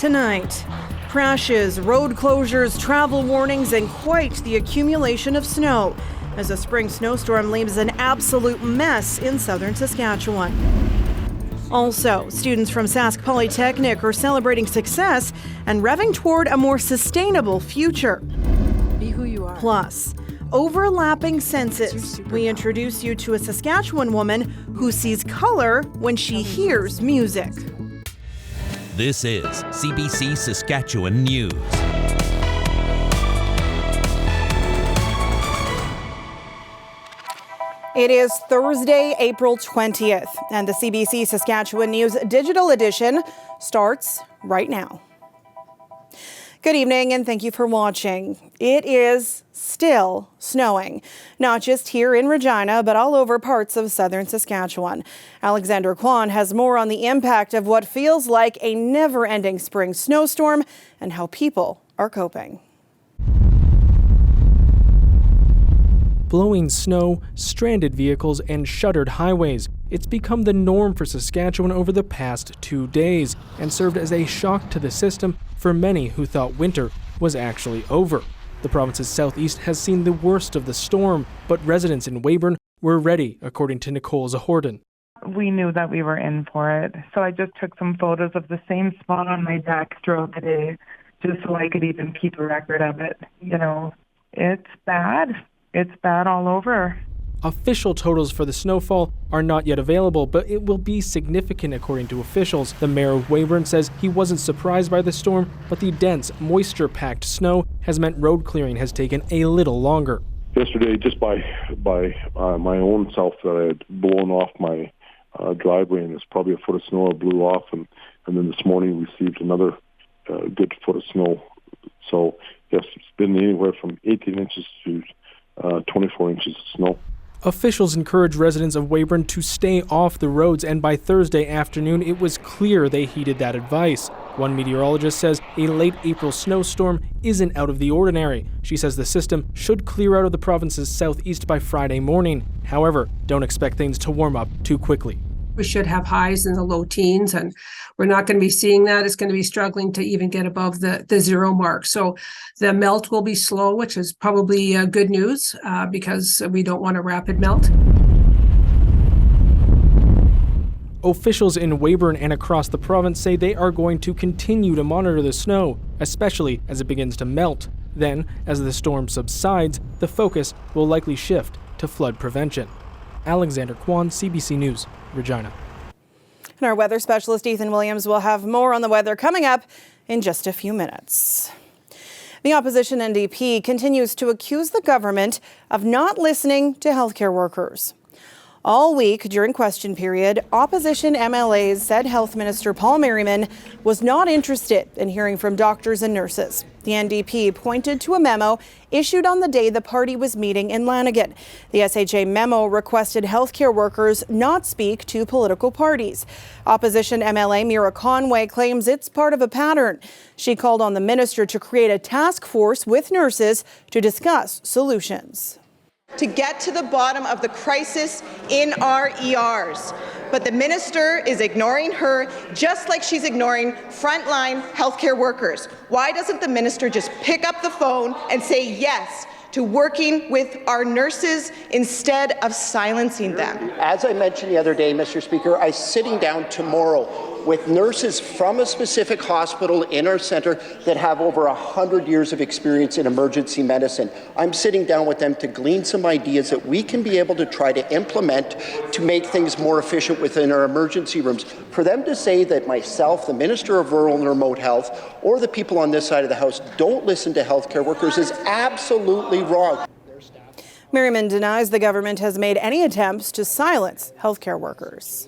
tonight. Crashes, road closures, travel warnings, and quite the accumulation of snow as a spring snowstorm leaves an absolute mess in southern Saskatchewan. Also, students from Sask Polytechnic are celebrating success and revving toward a more sustainable future. Be who you are. Plus, overlapping senses. We introduce you to a Saskatchewan woman who sees color when she hears music. This is CBC Saskatchewan News. It is Thursday, April 20th, and the CBC Saskatchewan News digital edition starts right now. Good evening and thank you for watching. It is still snowing, not just here in Regina, but all over parts of southern Saskatchewan. Alexander Kwan has more on the impact of what feels like a never-ending spring snowstorm and how people are coping. Blowing snow, stranded vehicles, and shuttered highways. It's become the norm for Saskatchewan over the past 2 days and served as a shock to the system for many who thought winter was actually over. The province's southeast has seen the worst of the storm, but residents in Weyburn were ready, according to Nicole Zahorden. We knew that we were in for it, so I just took some photos of the same spot on my deck throughout the day, just so I could even keep a record of it. You know, it's bad. It's bad all over. Official totals for the snowfall are not yet available, but it will be significant according to officials. The mayor of Weyburn says he wasn't surprised by the storm, but the dense, moisture-packed snow has meant road clearing has taken a little longer. Yesterday, just by my own self, that I had blown off my driveway, and there's probably a foot of snow I blew off, and then this morning we received another good foot of snow. So yes, it's been anywhere from 18 inches to 24 inches of snow. Officials encourage residents of Weyburn to stay off the roads, and by Thursday afternoon, it was clear they heeded that advice. One meteorologist says a late April snowstorm isn't out of the ordinary. She says the system should clear out of the province's southeast by Friday morning. However, don't expect things to warm up too quickly. We should have highs in the low teens, and we're not going to be seeing that. It's going to be struggling to even get above the zero mark. So the melt will be slow, which is probably good news because we don't want a rapid melt. Officials in Weyburn and across the province say they are going to continue to monitor the snow, especially as it begins to melt. Then, as the storm subsides, the focus will likely shift to flood prevention. Alexander Kwan, CBC News, Regina. And our weather specialist Ethan Williams will have more on the weather coming up in just a few minutes. The opposition NDP continues to accuse the government of not listening to healthcare workers. All week during question period, opposition MLAs said Health Minister Paul Merriman was not interested in hearing from doctors and nurses. The NDP pointed to a memo issued on the day the party was meeting in Lanigan. The SHA memo requested healthcare workers not speak to political parties. Opposition MLA Mira Conway claims it's part of a pattern. She called on the minister to create a task force with nurses to discuss solutions. To get to the bottom of the crisis in our ERs. But the minister is ignoring her just like she's ignoring frontline healthcare workers. Why doesn't the minister just pick up the phone and say yes to working with our nurses instead of silencing them? As I mentioned the other day, Mr. Speaker, I'm sitting down tomorrow with nurses from a specific hospital in our centre that have over 100 years of experience in emergency medicine. I'm sitting down with them to glean some ideas that we can be able to try to implement to make things more efficient within our emergency rooms. For them to say that myself, the Minister of Rural and Remote Health, or the people on this side of the House don't listen to healthcare workers is absolutely wrong. Merriman denies the government has made any attempts to silence healthcare workers.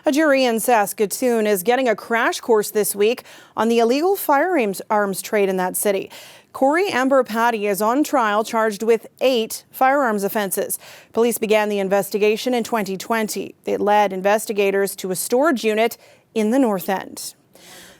A jury in Saskatoon is getting a crash course this week on the illegal firearms trade in that city. Corey Amber Patty is on trial charged with 8 firearms offenses. Police began the investigation in 2020. It led investigators to a storage unit in the North End.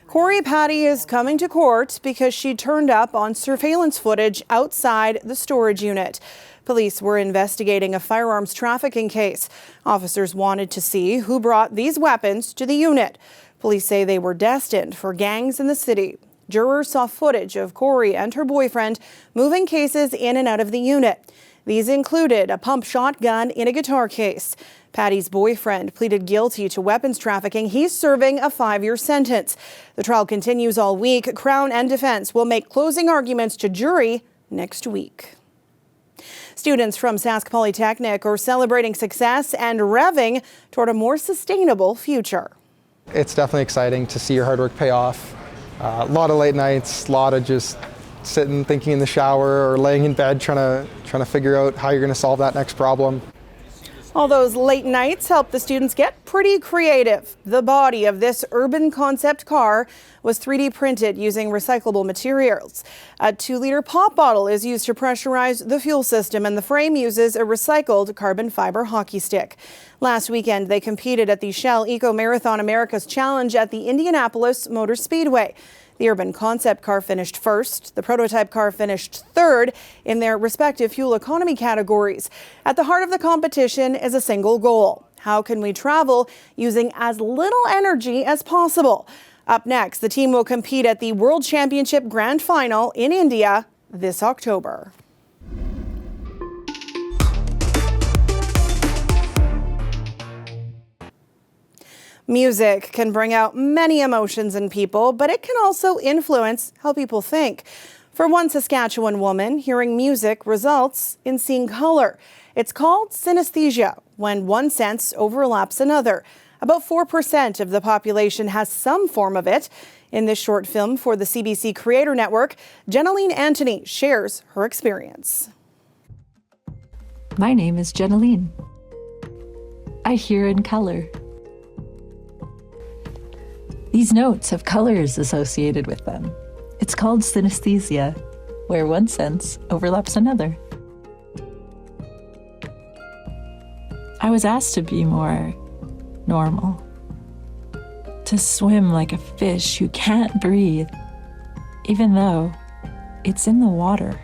Corey Patty is coming to court because she turned up on surveillance footage outside the storage unit. Police were investigating a firearms trafficking case. Officers wanted to see who brought these weapons to the unit. Police say they were destined for gangs in the city. Jurors saw footage of Corey and her boyfriend moving cases in and out of the unit. These included a pump shotgun in a guitar case. Patty's boyfriend pleaded guilty to weapons trafficking. He's serving a 5-year sentence. The trial continues all week. Crown and defense will make closing arguments to jury next week. Students from Sask Polytechnic are celebrating success and revving toward a more sustainable future. It's definitely exciting to see your hard work pay off. A lot of late nights, a lot of just sitting, thinking in the shower or laying in bed trying to figure out how you're going to solve that next problem. All those late nights helped the students get pretty creative. The body of this urban concept car was 3D printed using recyclable materials. A 2-liter pop bottle is used to pressurize the fuel system, and the frame uses a recycled carbon fiber hockey stick. Last weekend, they competed at the Shell Eco Marathon America's Challenge at the Indianapolis Motor Speedway. The urban concept car finished first. The prototype car finished third in their respective fuel economy categories. At the heart of the competition is a single goal. How can we travel using as little energy as possible? Up next, the team will compete at the World Championship Grand Final in India this October. Music can bring out many emotions in people, but it can also influence how people think. For one Saskatchewan woman, hearing music results in seeing color. It's called synesthesia, when one sense overlaps another. About 4% of the population has some form of it. In this short film for the CBC Creator Network, Jenaline Anthony shares her experience. My name is Jenaline. I hear in color. These notes have colors associated with them. It's called synesthesia, where one sense overlaps another. I was asked to be more normal, to swim like a fish who can't breathe, even though it's in the water.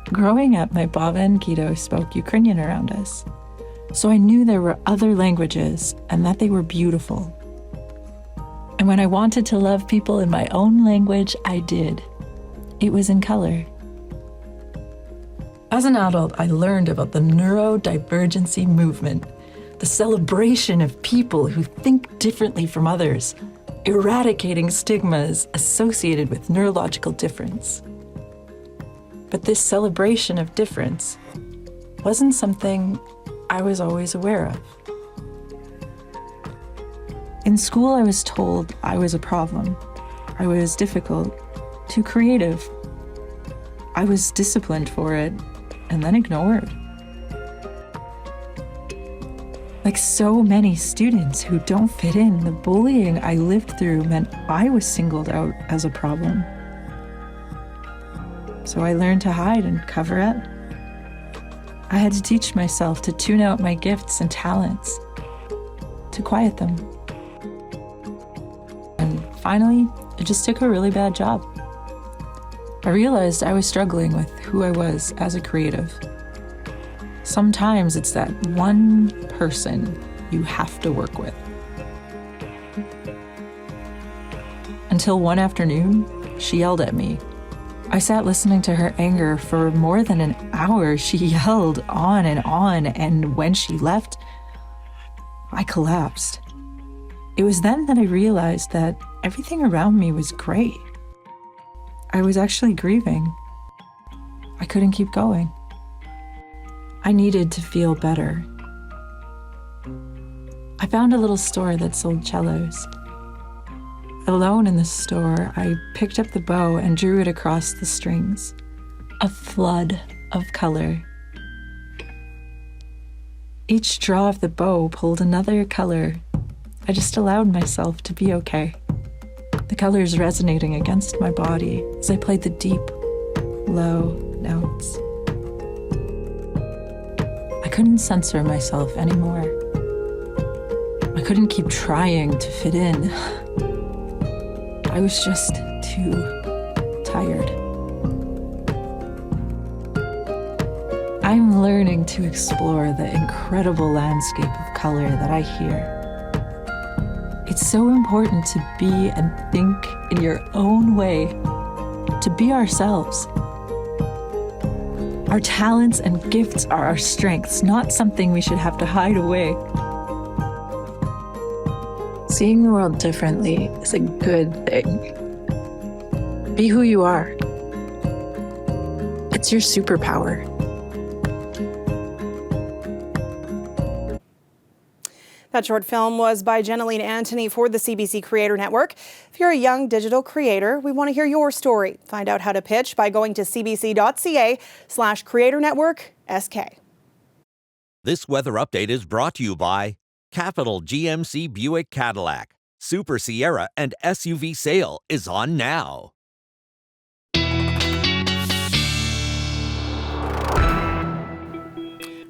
Growing up, my baba and kiddo spoke Ukrainian around us. So I knew there were other languages and that they were beautiful. And when I wanted to love people in my own language, I did. It was in color. As an adult, I learned about the neurodivergency movement, the celebration of people who think differently from others, eradicating stigmas associated with neurological difference. But this celebration of difference wasn't something I was always aware of. In school, I was told I was a problem. I was difficult, too creative. I was disciplined for it, and then ignored. Like so many students who don't fit in, the bullying I lived through meant I was singled out as a problem. So I learned to hide and cover up. I had to teach myself to tune out my gifts and talents, to quiet them. And finally, it just took a really bad job. I realized I was struggling with who I was as a creative. Sometimes it's that one person you have to work with. Until one afternoon, she yelled at me. I sat listening to her anger for more than an hour. She yelled on, and when she left, I collapsed. It was then that I realized that everything around me was great. I was actually grieving. I couldn't keep going. I needed to feel better. I found a little store that sold cellos. Alone in the store, I picked up the bow and drew it across the strings. A flood of color. Each draw of the bow pulled another color. I just allowed myself to be okay. The colors resonating against my body as I played the deep, low notes. I couldn't censor myself anymore. I couldn't keep trying to fit in. I was just too tired. I'm learning to explore the incredible landscape of color that I hear. It's so important to be and think in your own way, to be ourselves. Our talents and gifts are our strengths, not something we should have to hide away. Seeing the world differently is a good thing. Be who you are. It's your superpower. That short film was by Jenaline Antony for the CBC Creator Network. If you're a young digital creator, we want to hear your story. Find out how to pitch by going to cbc.ca/Creator Network SK. This weather update is brought to you by Capital GMC Buick Cadillac. Super Sierra and SUV sale is on now.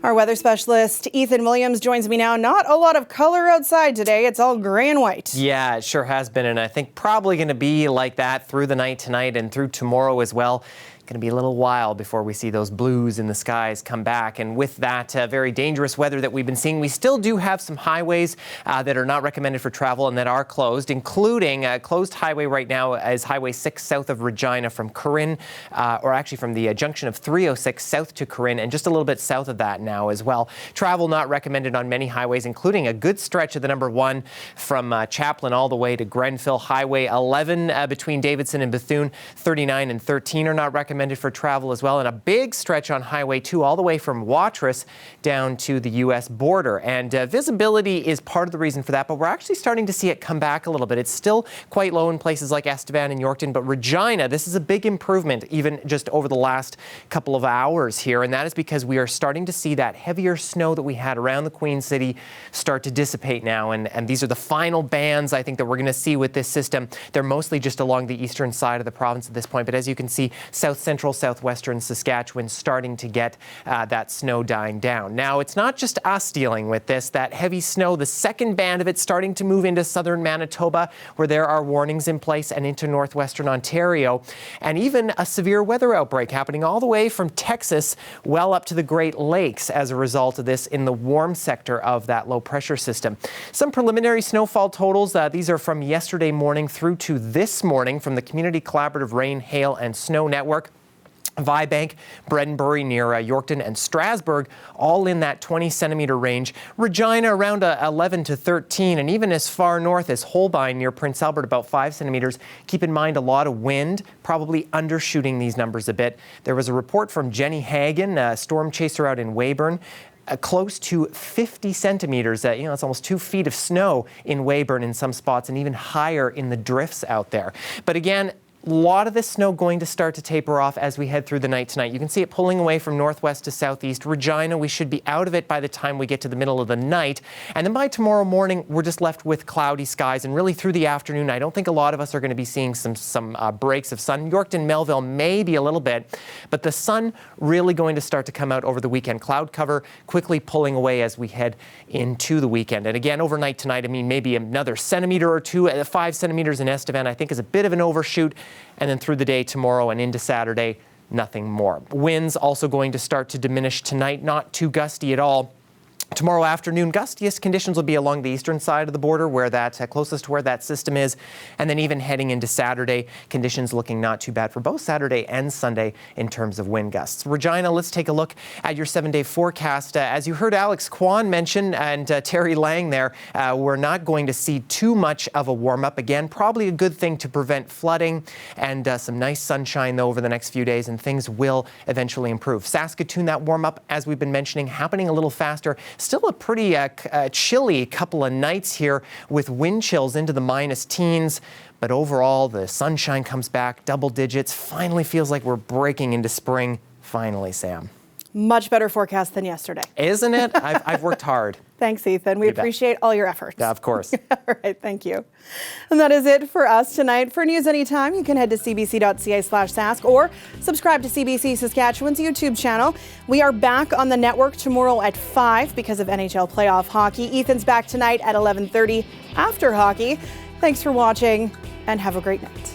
Our weather specialist, Ethan Williams, joins me now. Not a lot of color outside today. It's all gray and white. Yeah, it sure has been, and I think probably going to be like that through the night tonight and through tomorrow as well. Going to be a little while before we see those blues in the skies come back. And with that very dangerous weather that we've been seeing, we still do have some highways that are not recommended for travel and that are closed, including a closed highway right now is Highway 6 south of Regina from Corinne, or actually from the junction of 306 south to Corinne, and just a little bit south of that now as well. Travel not recommended on many highways, including a good stretch of the number 1 from Chaplin all the way to Grenfell. Highway 11 between Davidson and Bethune, 39 and 13 are not recommended for travel as well, and a big stretch on Highway 2 all the way from Watrous down to the U.S. border. And visibility is part of the reason for that, but we're actually starting to see it come back a little bit. It's still quite low in places like Estevan and Yorkton, but Regina, this is a big improvement even just over the last couple of hours here, and that is because we are starting to see that heavier snow that we had around the Queen City start to dissipate now, and these are the final bands I think that we're going to see with this system. They're mostly just along the eastern side of the province at this point, but as you can see, central southwestern Saskatchewan starting to get that snow dying down. Now, it's not just us dealing with this. That heavy snow, the second band of it starting to move into southern Manitoba, where there are warnings in place, and into northwestern Ontario, and even a severe weather outbreak happening all the way from Texas well up to the Great Lakes as a result of this in the warm sector of that low pressure system. Some preliminary snowfall totals. These are from yesterday morning through to this morning from the Community Collaborative Rain, Hail and Snow Network. Vibank, Bredenbury near Yorkton and Strasbourg, all in that 20 centimeter range. Regina around 11 to 13, and even as far north as Holbein near Prince Albert, about 5 centimeters. Keep in mind a lot of wind, probably undershooting these numbers a bit. There was a report from Jenny Hagen, a storm chaser out in Weyburn. Close to 50 centimeters, it's almost 2 feet of snow in Weyburn in some spots, and even higher in the drifts out there. But again, a lot of this snow going to start to taper off as we head through the night tonight. You can see it pulling away from northwest to southeast. Regina, we should be out of it by the time we get to the middle of the night. And then by tomorrow morning, we're just left with cloudy skies. And really through the afternoon, I don't think a lot of us are going to be seeing some breaks of sun. Yorkton, Melville, maybe a little bit. But the sun really going to start to come out over the weekend. Cloud cover quickly pulling away as we head into the weekend. And again, overnight tonight, maybe another centimeter or 2, 5 centimeters in Estevan, I think is a bit of an overshoot. And then through the day tomorrow and into Saturday, nothing more. Winds also going to start to diminish tonight, not too gusty at all. Tomorrow afternoon, gustiest conditions will be along the eastern side of the border, where that's closest to where that system is. And then even heading into Saturday, conditions looking not too bad for both Saturday and Sunday in terms of wind gusts. Regina, let's take a look at your 7-day forecast. As you heard Alex Kwan mention and Terry Lang there, we're not going to see too much of a warm up. Again, probably a good thing to prevent flooding, and some nice sunshine though over the next few days, and things will eventually improve. Saskatoon, that warm up, as we've been mentioning, happening a little faster. Still a pretty chilly couple of nights here with wind chills into the minus teens. But overall, the sunshine comes back, double digits. Finally feels like we're breaking into spring. Finally, Sam. Much better forecast than yesterday. Isn't it? I've worked hard. Thanks, Ethan. We appreciate all your efforts. Yeah, of course. All right, thank you. And that is it for us tonight. For news anytime, you can head to cbc.ca/Sask or subscribe to CBC Saskatchewan's YouTube channel. We are back on the network tomorrow at 5 because of NHL playoff hockey. Ethan's back tonight at 11:30 after hockey. Thanks for watching and have a great night.